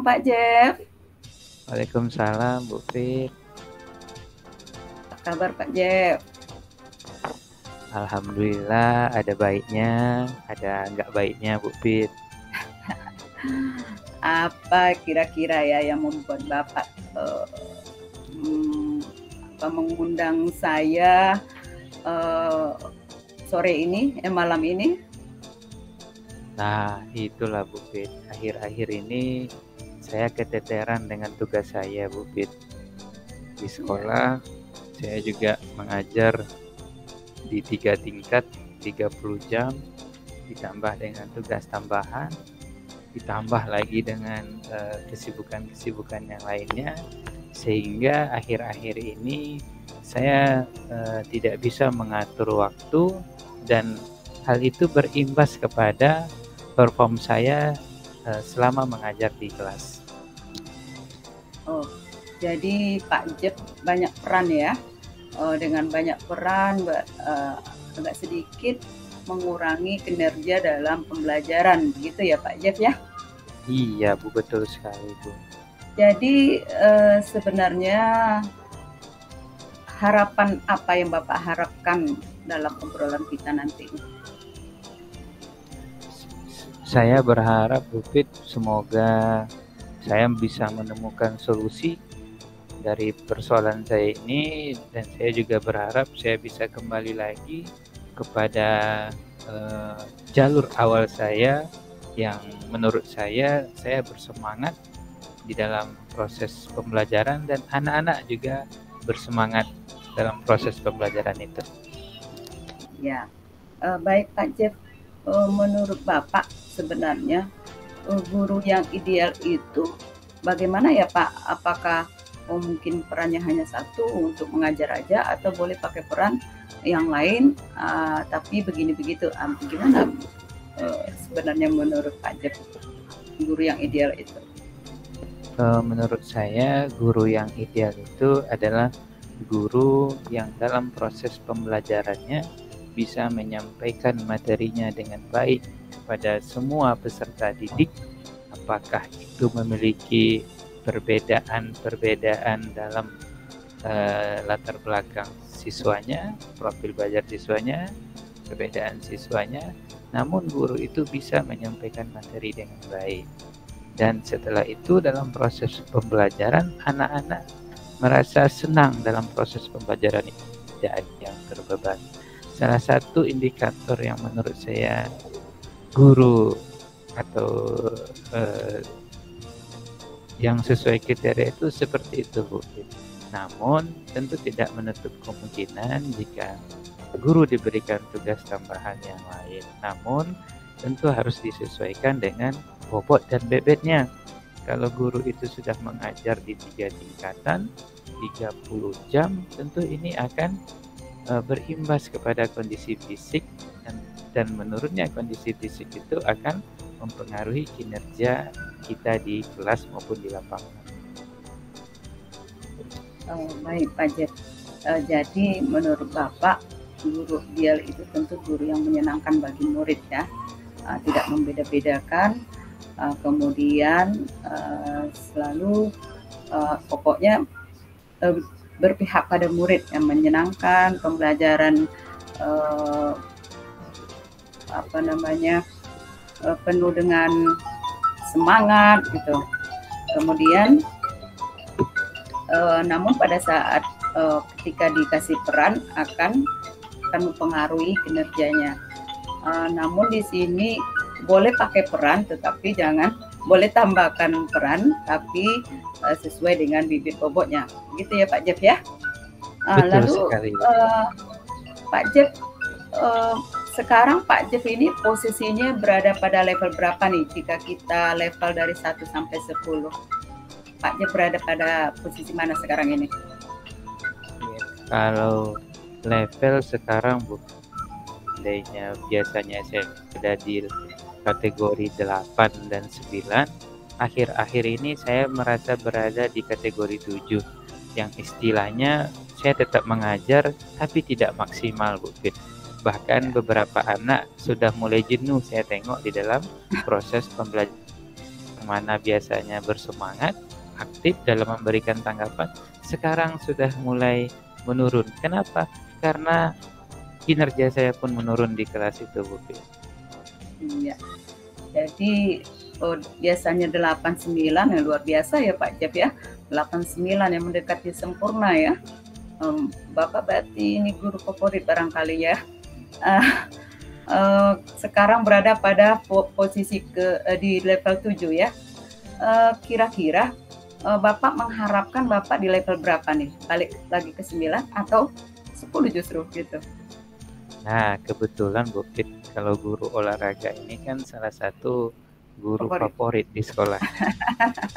Pak Jeff. Waalaikumsalam, Bu Fit. Apa kabar Pak Jeff? Alhamdulillah ada baiknya, ada nggak baiknya, Bu Fit. Apa kira-kira ya yang membuat Bapak mengundang saya malam ini? Nah, itulah Bu Fit. Akhir-akhir ini saya keteteran dengan tugas saya, Bu Fit. Di sekolah saya juga mengajar di 3 tingkat, 30 jam, ditambah dengan tugas tambahan, ditambah lagi dengan kesibukan-kesibukan yang lainnya, sehingga akhir-akhir ini saya tidak bisa mengatur waktu, dan hal itu berimbas kepada perform saya selama mengajar di kelas. Oh, jadi Pak Jeff banyak peran ya. Dengan banyak peran agak sedikit mengurangi kinerja dalam pembelajaran, gitu ya Pak Jeff ya? Iya Bu, betul sekali Bu. Jadi sebenarnya harapan apa yang Bapak harapkan dalam obrolan kita nanti? Saya berharap Bu Fit, semoga saya bisa menemukan solusi dari persoalan saya ini, dan saya juga berharap saya bisa kembali lagi kepada jalur awal saya yang menurut saya bersemangat di dalam proses pembelajaran, dan anak-anak juga bersemangat dalam proses pembelajaran itu. Ya, baik Pak Jeff, menurut Bapak sebenarnya guru yang ideal itu bagaimana ya Pak? Apakah mungkin perannya hanya satu untuk mengajar aja, atau boleh pakai peran yang lain, tapi begini begitu? Gimana sebenarnya menurut Pak Jeff guru yang ideal itu? Menurut saya guru yang ideal itu adalah guru yang dalam proses pembelajarannya bisa menyampaikan materinya dengan baik kepada semua peserta didik, apakah itu memiliki perbedaan dalam latar belakang siswanya, profil belajar siswanya, perbedaan siswanya, namun guru itu bisa menyampaikan materi dengan baik. Dan setelah itu dalam proses pembelajaran, anak-anak merasa senang dalam proses pembelajaran itu, tidak ada yang terbeban. Salah satu indikator yang menurut saya guru atau yang sesuai kriteria itu seperti itu Bu. Namun tentu tidak menutup kemungkinan jika guru diberikan tugas tambahan yang lain, namun tentu harus disesuaikan dengan bobot dan bebetnya. Kalau guru itu sudah mengajar di 3 tingkatan, 30 jam, tentu ini akan berimbas kepada kondisi fisik, dan menurunnya kondisi fisik itu akan mempengaruhi kinerja kita di kelas maupun di lapangan. Baik Pak Jeff, jadi menurut Bapak guru ideal itu tentu guru yang menyenangkan bagi murid ya, tidak membeda-bedakan, kemudian selalu pokoknya berpihak pada murid, yang menyenangkan pembelajaran, penuh dengan semangat gitu. Kemudian namun pada saat ketika dikasih peran akan mempengaruhi kinerjanya. Namun di sini boleh pakai peran, tetapi jangan boleh tambahkan peran, tapi sesuai dengan bibit bobotnya, gitu ya Pak Jeff ya. Lalu Pak Jeff, sekarang Pak Jeff ini posisinya berada pada level berapa nih? Jika kita level dari 1 sampai 10, Pak Jeff berada pada posisi mana sekarang ini? Kalau level sekarang Bu, biasanya saya ada di kategori 8 dan 9. Akhir-akhir ini saya merasa berada di kategori 7, yang istilahnya saya tetap mengajar tapi tidak maksimal Bu Fit. Bahkan beberapa anak sudah mulai jenuh saya tengok di dalam proses pembelajaran mana biasanya bersemangat, aktif dalam memberikan tanggapan, sekarang sudah mulai menurun. Kenapa? Karena kinerja saya pun menurun di kelas itu, Bu Fit. Iya. Jadi biasanya 89 yang luar biasa ya Pak Jeff ya. 89 yang mendekati sempurna ya. Bapak berarti ini guru favorit barangkali ya. Sekarang berada pada posisi di level 7 ya. Kira-kira Bapak mengharapkan Bapak di level berapa nih? Balik lagi ke 9 atau 10 justru gitu? Nah, kebetulan Bu Fit, kalau guru olahraga ini kan salah satu guru favorit di sekolah.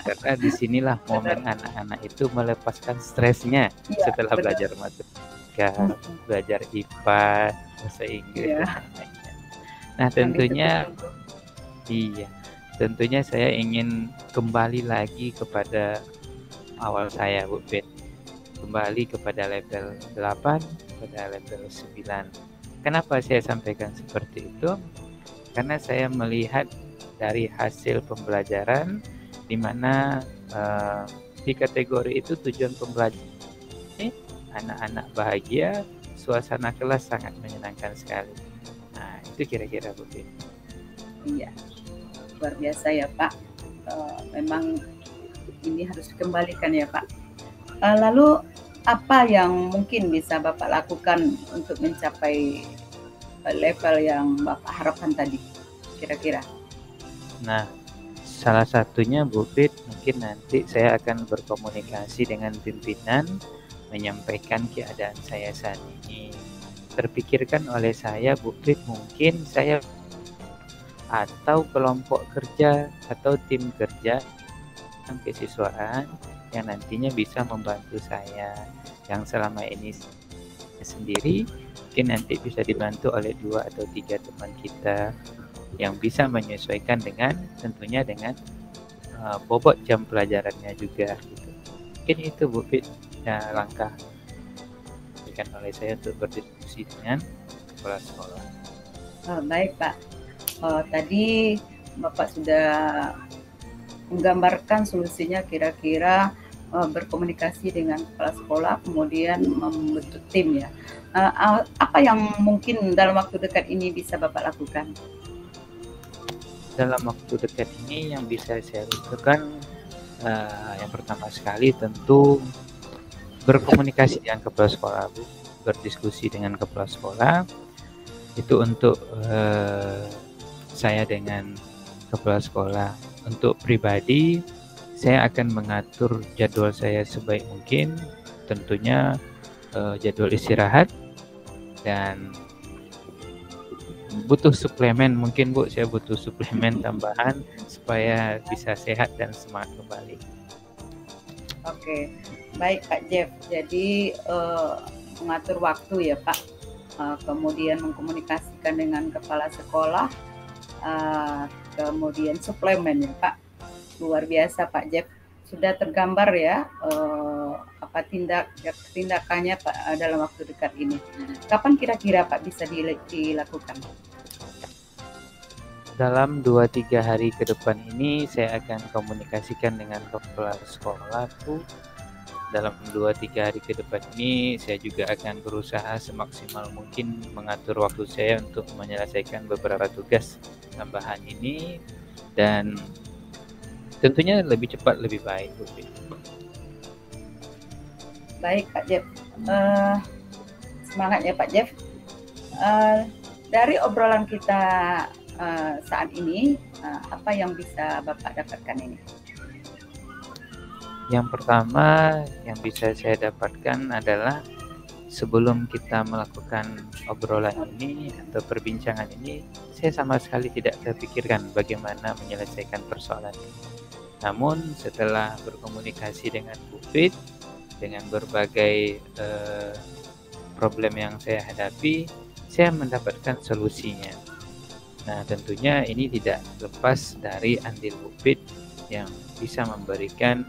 Karena disinilah momen anak-anak itu melepaskan stresnya setelah belajar matematika, belajar IPA, bahasa Inggris, dan lainnya. Nah, tentunya saya ingin kembali lagi kepada awal saya, Bu Fit. Kembali kepada level 8, pada level 9. Kenapa saya sampaikan seperti itu? Karena saya melihat dari hasil pembelajaran di mana di kategori itu tujuan pembelajaran anak-anak bahagia, suasana kelas sangat menyenangkan sekali. Nah, itu kira-kira Bu Fit. Iya, luar biasa ya Pak. Memang ini harus dikembalikan ya Pak. Lalu apa yang mungkin bisa Bapak lakukan untuk mencapai level yang Bapak harapkan tadi, kira-kira? Nah, salah satunya Bu Fit, mungkin nanti saya akan berkomunikasi dengan pimpinan, menyampaikan keadaan saya saat ini. Terpikirkan oleh saya, Bu Fit, mungkin saya atau kelompok kerja atau tim kerja kesiswaan yang nantinya bisa membantu saya, yang selama ini sendiri mungkin nanti bisa dibantu oleh 2 atau 3 teman kita yang bisa menyesuaikan dengan tentunya dengan bobot jam pelajarannya juga gitu. Mungkin itu Bu Fit ya, langkah diberikan oleh saya untuk berdiskusi dengan kepala sekolah. Baik Pak, tadi Bapak sudah menggambarkan solusinya, kira-kira berkomunikasi dengan kepala sekolah, kemudian membentuk tim ya. Apa yang mungkin dalam waktu dekat ini bisa Bapak lakukan? Dalam waktu dekat ini yang bisa saya lakukan, yang pertama sekali tentu berkomunikasi dengan kepala sekolah, Bu. Berdiskusi dengan kepala sekolah itu untuk saya dengan kepala sekolah. Untuk pribadi, saya akan mengatur jadwal saya sebaik mungkin, tentunya jadwal istirahat, dan butuh suplemen mungkin Bu, saya butuh suplemen tambahan supaya bisa sehat dan semangat kembali. Oke, baik Pak Jeff. Jadi mengatur waktu ya Pak, kemudian mengkomunikasikan dengan kepala sekolah, kemudian suplemen ya Pak. Luar biasa Pak Jeff. Sudah tergambar ya apa tindakannya Pak dalam waktu dekat ini. Kapan kira-kira Pak bisa dilakukan? Dalam 2-3 hari ke depan ini saya akan komunikasikan dengan kepala sekolahku. Dalam 2-3 hari ke depan ini saya juga akan berusaha semaksimal mungkin mengatur waktu saya untuk menyelesaikan beberapa tugas tambahan ini, dan tentunya lebih cepat lebih baik. Baik Pak Jeff, semangat ya Pak Jeff. Dari obrolan kita saat ini, apa yang bisa Bapak dapatkan ini? Yang pertama yang bisa saya dapatkan adalah sebelum kita melakukan obrolan ini atau perbincangan ini, saya sama sekali tidak terpikirkan bagaimana menyelesaikan persoalan ini. Namun setelah berkomunikasi dengan Bu Fit, dengan berbagai problem yang saya hadapi, saya mendapatkan solusinya. Nah, tentunya ini tidak lepas dari andil Bu Fit yang bisa memberikan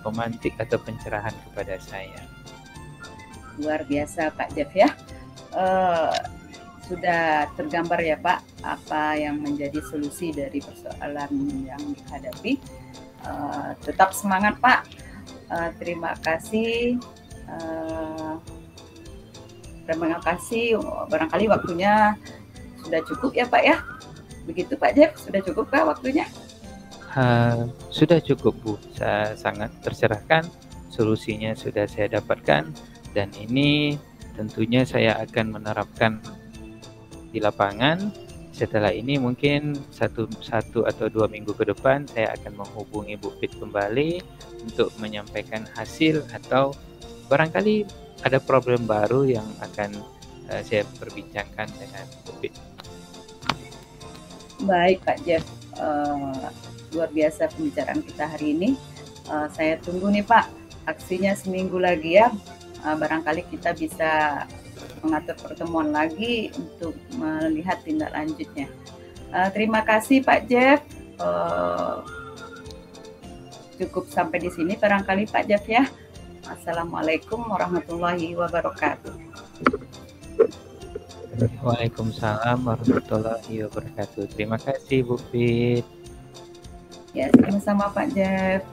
pemantik atau pencerahan kepada saya. Luar biasa Pak Jeff ya. sudah tergambar ya Pak apa yang menjadi solusi dari persoalan yang dihadapi. Tetap semangat Pak. Terima kasih. Terima kasih. Barangkali waktunya sudah cukup ya Pak ya. Begitu Pak Jeff, sudah cukup Kak waktunya? Sudah cukup Bu, saya sangat tercerahkan, solusinya sudah saya dapatkan, dan ini tentunya saya akan menerapkan di lapangan. Setelah ini mungkin satu atau 2 minggu ke depan saya akan menghubungi Bu Fit kembali untuk menyampaikan hasil atau barangkali ada problem baru yang akan saya perbincangkan dengan Bu Fit. Baik Pak Jeff, luar biasa pembicaraan kita hari ini. Saya tunggu nih Pak aksinya seminggu lagi ya. Barangkali kita bisa mengatur pertemuan lagi untuk melihat tindak lanjutnya. Terima kasih Pak Jeff. Cukup sampai di sini barangkali Pak Jeff ya. Assalamualaikum warahmatullahi wabarakatuh. Waalaikumsalam warahmatullahi wabarakatuh. Terima kasih Bu Fit. Ya, sama-sama Pak Jeff.